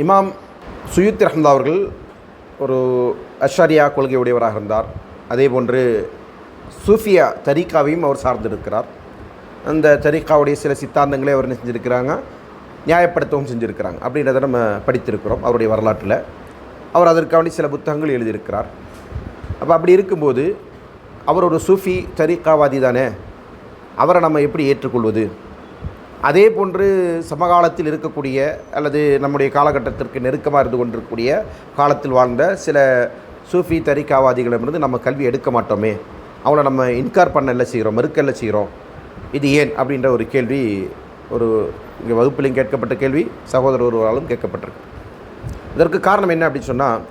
இமாம் சுயூத்தி ரஹ்மத்துல்லாஹி அவர்கள் ஒரு அஷ்ஷரியா கொள்கையுடையவராக இருந்தார். அதே போன்று சூஃபியா தரீக்காவையும் அவர் சார்ந்திருக்கிறார். அந்த தரீக்காவுடைய சில சித்தாந்தங்களே அவர் என்ன செஞ்சுருக்கிறாங்க, நியாயப்படுத்தவும் செஞ்சுருக்கிறாங்க. அப்படின்றத நம்ம படித்திருக்கிறோம் அவருடைய வரலாற்றில். அவர் அதற்காண்டி சில புத்தகங்கள் எழுதியிருக்கிறார். அப்போ அப்படி இருக்கும்போது அவர் ஒரு சூஃபி தரீக்காவாதி தானே, அவரை நம்ம எப்படி ஏற்றுக்கொள்வது? அதே போன்று சமகாலத்தில் இருக்கக்கூடிய அல்லது நம்முடைய காலகட்டத்திற்கு நெருக்கமாக இருந்து கொண்டிருக்கக்கூடிய காலத்தில் வாழ்ந்த சில சூஃபி தரிகாவாதிகளிடமிருந்து நம்ம கல்வி எடுக்க மாட்டோமே, அவங்கள நம்ம இன்கார் பண்ணல செய்கிறோம், மறுக்கல்ல செய்கிறோம், இது ஏன் அப்படின்ற ஒரு கேள்வி ஒரு இங்கே வகுப்பிலையும் கேட்கப்பட்ட கேள்வி, சகோதரர் ஒருவராலும் கேட்கப்பட்டிருக்கு. இதற்கு காரணம் என்ன அப்படின்னு சொன்னால்,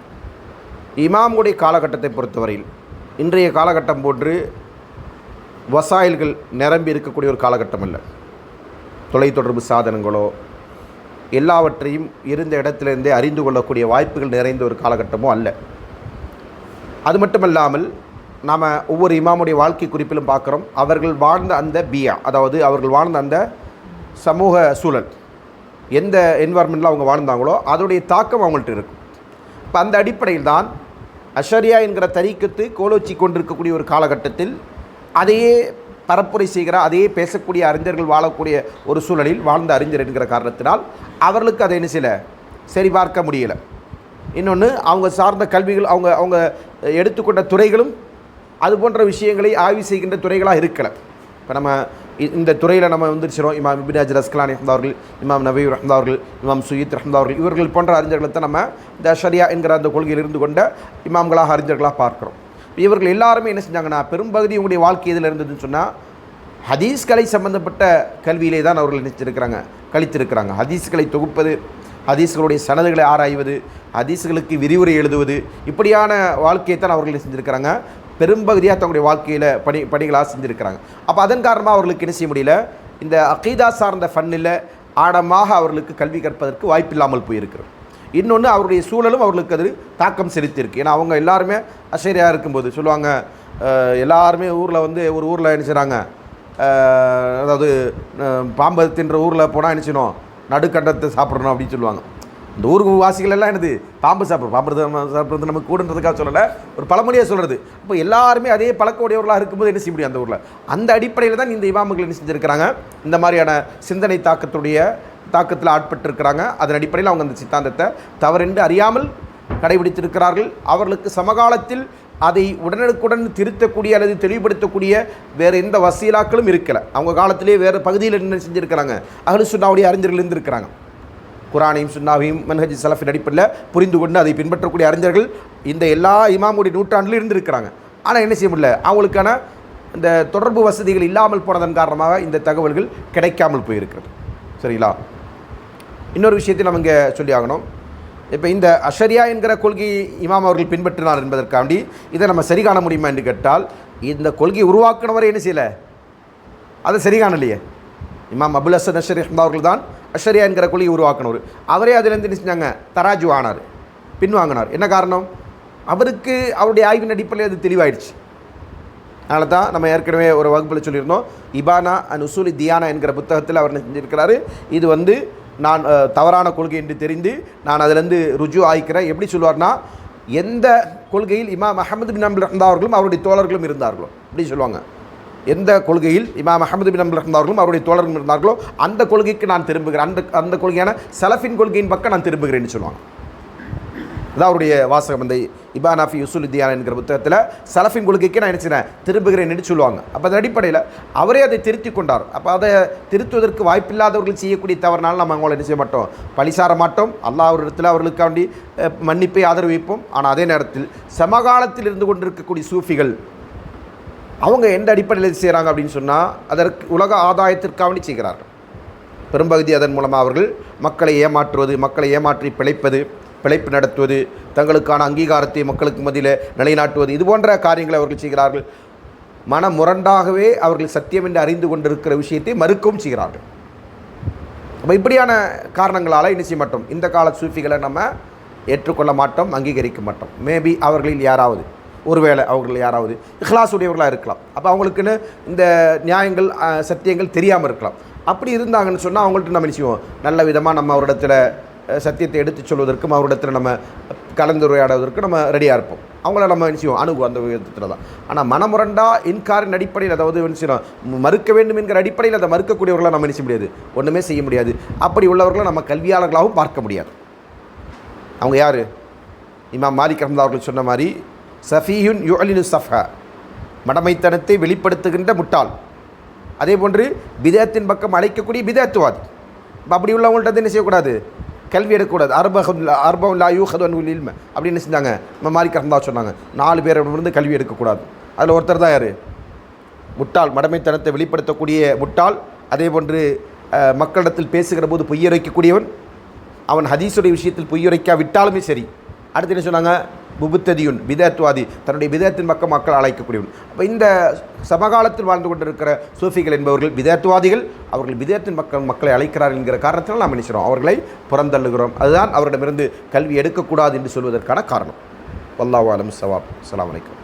இமாமுடைய காலகட்டத்தை பொறுத்தவரையில் இன்றைய காலகட்டம் போன்று வசாயில்கள் நிரம்பி இருக்கக்கூடிய ஒரு காலகட்டம் அல்ல. தொலைத்தொடர்பு சாதனங்களோ எல்லாவற்றையும் இருந்த இடத்திலிருந்தே அறிந்து கொள்ளக்கூடிய வாய்ப்புகள் நிறைந்த ஒரு காலகட்டமோ அல்ல. அது மட்டுமல்லாமல் நாம் ஒவ்வொரு இமாமுடைய வாழ்க்கை குறிப்பிலும் பார்க்குறோம், அவர்கள் வாழ்ந்த அந்த பியா, அதாவது அவர்கள் வாழ்ந்த அந்த சமூக சூழல், எந்த என்வாரன்மெண்ட்டில் அவங்க வாழ்ந்தாங்களோ அதோடைய தாக்கம் அவங்கள்ட்ட இருக்கும். இப்போ அந்த அடிப்படையில் தான் அஷ்ஷரியா என்கிற தரீக்கத்து கோலோச்சி கொண்டிருக்கக்கூடிய ஒரு காலகட்டத்தில் அதையே பரப்புரை செய்கிற, அதையே பேசக்கூடிய அறிஞர்கள் வாழக்கூடிய ஒரு சூழலில் வாழ்ந்த அறிஞர் என்கிற காரணத்தினால் அவர்களுக்கு அதை என்ன செய்யலை, சரி பார்க்க முடியலை. இன்னொன்று, அவங்க சார்ந்த கல்விகள், அவங்க எடுத்துக்கொண்ட துறைகளும் அது போன்ற விஷயங்களை ஆய்வு செய்கின்ற துறைகளாக இருக்கலை. இப்போ நம்ம இந்த துறையில் நம்ம வந்துருச்சிரோம், இமாம் இப்னு ஹஜர் அஸ்கலானி ரஹ்மத்துல்லாஹி, இமாம் நவவி ரஹ்மத்துல்லாஹி, இமாம் சுயீத் ரஹ்மத்துல்லாஹி, இவர்கள் போன்ற அறிஞர்களை தான் நம்ம இந்த அஷ்ஷரியா என்கிற அந்த கொள்கையில் இருந்து கொண்ட இமாம்களாக அறிஞர்களாக பார்க்குறோம். இவர்கள் எல்லாருமே என்ன செஞ்சாங்கன்னா, பெரும்பகுதி உங்களுடைய வாழ்க்கை இதில் இருந்ததுன்னு சொன்னால் ஹதீஸ்களை சம்பந்தப்பட்ட கல்வியிலே தான் அவர்கள் நினைச்சிருக்கிறாங்க, கழித்திருக்கிறாங்க. ஹதீஸ்களை தொகுப்பது, ஹதீஸ்களுடைய சனதுகளை ஆராய்வது, ஹதீஸ்களுக்கு விரிவுரை எழுதுவது, இப்படியான வாழ்க்கையை தான் அவர்கள் செஞ்சுருக்கிறாங்க. பெரும்பகுதியாக தங்களுடைய வாழ்க்கையில் பணிகளாக செஞ்சுருக்கிறாங்க. அப்போ அதன் காரணமாக அவர்களுக்கு என்ன செய்ய முடியல, இந்த அகீதா சார்ந்த ஃபன்னில் ஆழமாக அவர்களுக்கு கல்வி கற்பதற்கு வாய்ப்பில்லாமல் போயிருக்கிறது. இன்னொன்று, அவருடைய சூழலும் அவர்களுக்கு அது தாக்கம் செலுத்தியிருக்கு. ஏன்னா அவங்க எல்லாருமே அஷ்ஷரியா இருக்கும்போது சொல்லுவாங்க, எல்லாருமே ஊரில் ஒரு ஊரில் என்ன செய்கிறாங்க, அதாவது பாம்பு தின்ற ஊரில் போனால் என்ன செய்யணும், நடுக்கண்டத்தை சாப்பிட்றணும் அப்படின்னு சொல்லுவாங்க. இந்த ஊருக்கு வாசிகள் எல்லாம் என்னது, பாம்பு சாப்பிட்றது நமக்கு கூடுன்றதுக்காக சொல்லலை, ஒரு பழமொழியாக சொல்கிறது. இப்போ எல்லாருமே அதே பழக்க உடையவர்களாக இருக்கும்போது என்ன செய்ய முடியும் அந்த ஊரில். அந்த அடிப்படையில் தான் இந்த இமாம்கள் என்ன செஞ்சுருக்கிறாங்க, இந்த மாதிரியான சிந்தனை தாக்கத்தில் ஆட்பட்டிருக்கிறாங்க. அதன் அடிப்படையில் அவங்க அந்த சித்தாந்தத்தை தவறென்று அறியாமல் கடைபிடித்திருக்கிறார்கள். அவர்களுக்கு சமகாலத்தில் அதை உடனுக்குடன் திருத்தக்கூடிய அல்லது தெளிவுபடுத்தக்கூடிய வேறு எந்த வசீலாக்களும் இருக்கலை. அவங்க காலத்திலே வேறு பகுதியில் என்ன செஞ்சுருக்கிறாங்க, அஹ்லு சுன்னாவுடைய அறிஞர்கள் இருந்திருக்கிறாங்க. குரானையும் சுன்னாவையும் மன்ஹஜ் சலஃபின் அடிப்படையில் புரிந்து கொண்டு அதை பின்பற்றக்கூடிய அறிஞர்கள் இந்த எல்லா இமாமுடைய நூற்றாண்டிலும் இருந்திருக்கிறாங்க. ஆனால் என்ன செய்ய முடியல, அவங்களுக்கான இந்த தொடர்பு வசதிகள் இல்லாமல் போனதன் காரணமாக இந்த தகவல்கள் கிடைக்காமல் போயிருக்கிறது. சரிங்களா? இன்னொரு விஷயத்தை நம்ம இங்கே சொல்லி ஆகணும். இப்போ இந்த அஷ்ஷரியா என்கிற கொள்கை இமாம் அவர்கள் பின்பற்றினார் என்பதற்காண்டி இதை நம்ம சரி காண முடியுமா என்று கேட்டால், இந்த கொள்கையை உருவாக்கினவரை என்ன செய்யலை, அதை சரி காணலையே. இமாம் அபுல் ஹசன் அஷ்ஷரி அவர்கள் தான் அஷ்ஷரியா என்கிற கொள்கையை உருவாக்கினவர். அவரே அதிலேருந்து என்ன செஞ்சாங்க, தராஜு ஆனார், பின்வாங்கினார். என்ன காரணம், அவருக்கு அவருடைய ஆய்வின் அடிப்படையில் அது தெளிவாயிடுச்சு. அதனால தான் நம்ம ஏற்கனவே ஒரு வகுப்பில் சொல்லியிருந்தோம், இபானா அன் உசூலி தியானா என்கிற புத்தகத்தில் அவர் செஞ்சிருக்கிறாரு, இது நான் தவறான கொள்கை என்று தெரிந்து நான் அதிலேருந்து ருஜு ஆயிக்கிறேன். எப்படி சொல்லுவார்னா, எந்த கொள்கையில் இமாம் அஹமது பின் ஹம்பல் ரஹ்மத்துல்லாஹி அவர்களும் அவருடைய தோழர்களும் இருந்தார்களோ, அப்படி சொல்லுவாங்க, எந்த கொள்கையில் இமாம் அஹமது பின் ஹம்பல் ரஹ்மத்துல்லாஹி அவர்களும் அவருடைய தோழர்களும் இருந்தார்களோ அந்த கொள்கைக்கு நான் திரும்புகிறேன், அந்த கொள்கையான சலஃபின் கொள்கையின் பக்கம் நான் திரும்புகிறேன்னு சொல்லுவாங்க. அதான் அவருடைய வாசகம். இந்த இபானா ஃபி உஸூல் தியானா என்கிற புத்தகத்தில் சலஃபின் கொள்கைக்கு நான் நினைச்சினேன் திரும்புகிறேன் என்று சொல்லுவாங்க. அப்போ அதன் அடிப்படையில் அவரே அதை திருத்தி கொண்டார். அப்போ அதை திருத்துவதற்கு வாய்ப்பில்லாதவர்கள் செய்யக்கூடிய தவறுனால நம்ம அவங்கள என்ன செய்ய மாட்டோம், பழிசார மாட்டோம். அல்லாஹ் ஒரு இடத்துல அவர்களுக்காண்டி மன்னிப்பை ஆதரவிப்போம். ஆனால் அதே நேரத்தில் சமகாலத்தில் இருந்து கொண்டிருக்கக்கூடிய சூஃபிகள் அவங்க எந்த அடிப்படையில் செய்கிறாங்க அப்படின்னு சொன்னால், அதற்கு உலக ஆதாயத்திற்காண்டி செய்கிறார்கள். பெரும்பகுதி அதன் மூலமாக அவர்கள் மக்களை ஏமாற்றுவது, மக்களை ஏமாற்றி பிழைப்பு நடத்துவது, தங்களுக்கான அங்கீகாரத்தை மக்களுக்கு மத்தியில் நிலைநாட்டுவது, இது போன்ற காரியங்களை அவர்கள் செய்கிறார்கள். மனமுரண்டாகவே அவர்கள் சத்தியம் என்று அறிந்து கொண்டிருக்கிற விஷயத்தை மறுக்கவும் செய்கிறார்கள். அப்போ இப்படியான காரணங்களால் என்ன செய்ய மாட்டோம், இந்த கால சூஃபிகளை நம்ம ஏற்றுக்கொள்ள மாட்டோம், அங்கீகரிக்க மாட்டோம். மேபி அவர்களில் யாராவது, ஒருவேளை அவர்கள் யாராவது இஹ்லாஸ் உடையவர்களாக இருக்கலாம். அப்போ அவங்களுக்குன்னு இந்த நியாயங்கள் சத்தியங்கள் தெரியாமல் இருக்கலாம். அப்படி இருந்தாங்கன்னு சொன்னால் அவங்கள்ட்ட நம்ம என்ன செய்வோம், நல்ல விதமாக நம்ம அவரிடத்தில் சத்தியத்தை எடுத்துச் சொல்வதற்கும் அவரிடத்தில் நம்ம கலந்துரையாடுவதற்கு நம்ம ரெடியாக இருப்போம். அவங்கள நம்ம என்ன செய்வோம், அணுகுவோம் அந்த விதத்தில் தான். ஆனால் மனமுரண்டா இன்காரின் அடிப்படையில், அதாவது என்ன செய்யணும், மறுக்க வேண்டும் என்கிற அடிப்படையில் அதை மறுக்கக்கூடியவர்களாக நம்ம நினைச்ச முடியாது, ஒன்றுமே செய்ய முடியாது. அப்படி உள்ளவர்களை நம்ம கல்வியாளர்களாகவும் பார்க்க முடியாது. அவங்க யார்? இமாம் மாலிக் ரஹ்மத்துல்லாஹி அவர்கள் சொன்ன மாதிரி சஃபீஹுன் யுஅலினு சஃபா, மடமைத்தனத்தை வெளிப்படுத்துகின்ற முட்டாள். அதே போன்று பிதஅத்தின் பக்கம் அழைக்கக்கூடிய பிதஅத்துவாதி. அப்படி உள்ளவங்கள்ட்ட என்ன செய்யக்கூடாது, கல்வி எடுக்கக்கூடாது. அர்பவுல்லா யூஹது அன்ஹுல் இல்ம அப்படின்னு செஞ்சாங்க இமாம் மாலிக் ரஹ்மத்துல்லாஹி சொன்னாங்க. 4 பேரிடமிருந்து கல்வி எடுக்கக்கூடாது. அதில் ஒருத்தர் தான் யார்? முட்டாள், மடமைத்தனத்தை வெளிப்படுத்தக்கூடிய முட்டாள். அதே போன்று மக்களிடத்தில் பேசுகிற போது பொய்யுரைக்கக்கூடியவன். அவன் ஹதீஸுடைய விஷயத்தில் பொய்யுரைக்கா விட்டாலுமே சரி. அடுத்து என்ன சொன்னாங்க? முபுத்ததியுன், பிதஅத்வாதி, தன்னுடைய பிதஅத்தின் பக்கம் மக்கள் அழைக்கக்கூடியவன். அப்போ இந்த சமகாலத்தில் வாழ்ந்து கொண்டிருக்கிற சூஃபிகள் என்பவர்கள் பிதஅத்வாதிகள். அவர்கள் பிதஅத்தின் மக்களை அழைக்கிறார்கள் என்கிற காரணத்தினால் நாம் நினைக்கிறோம் அவர்களை புறந்தள்ளுகிறோம். அதுதான் அவரிடமிருந்து கல்வி எடுக்கக்கூடாது என்று சொல்வதற்கான காரணம். வல்லாஹு அலம் ஸவாப். அஸ்ஸலாமு அலைக்கும்.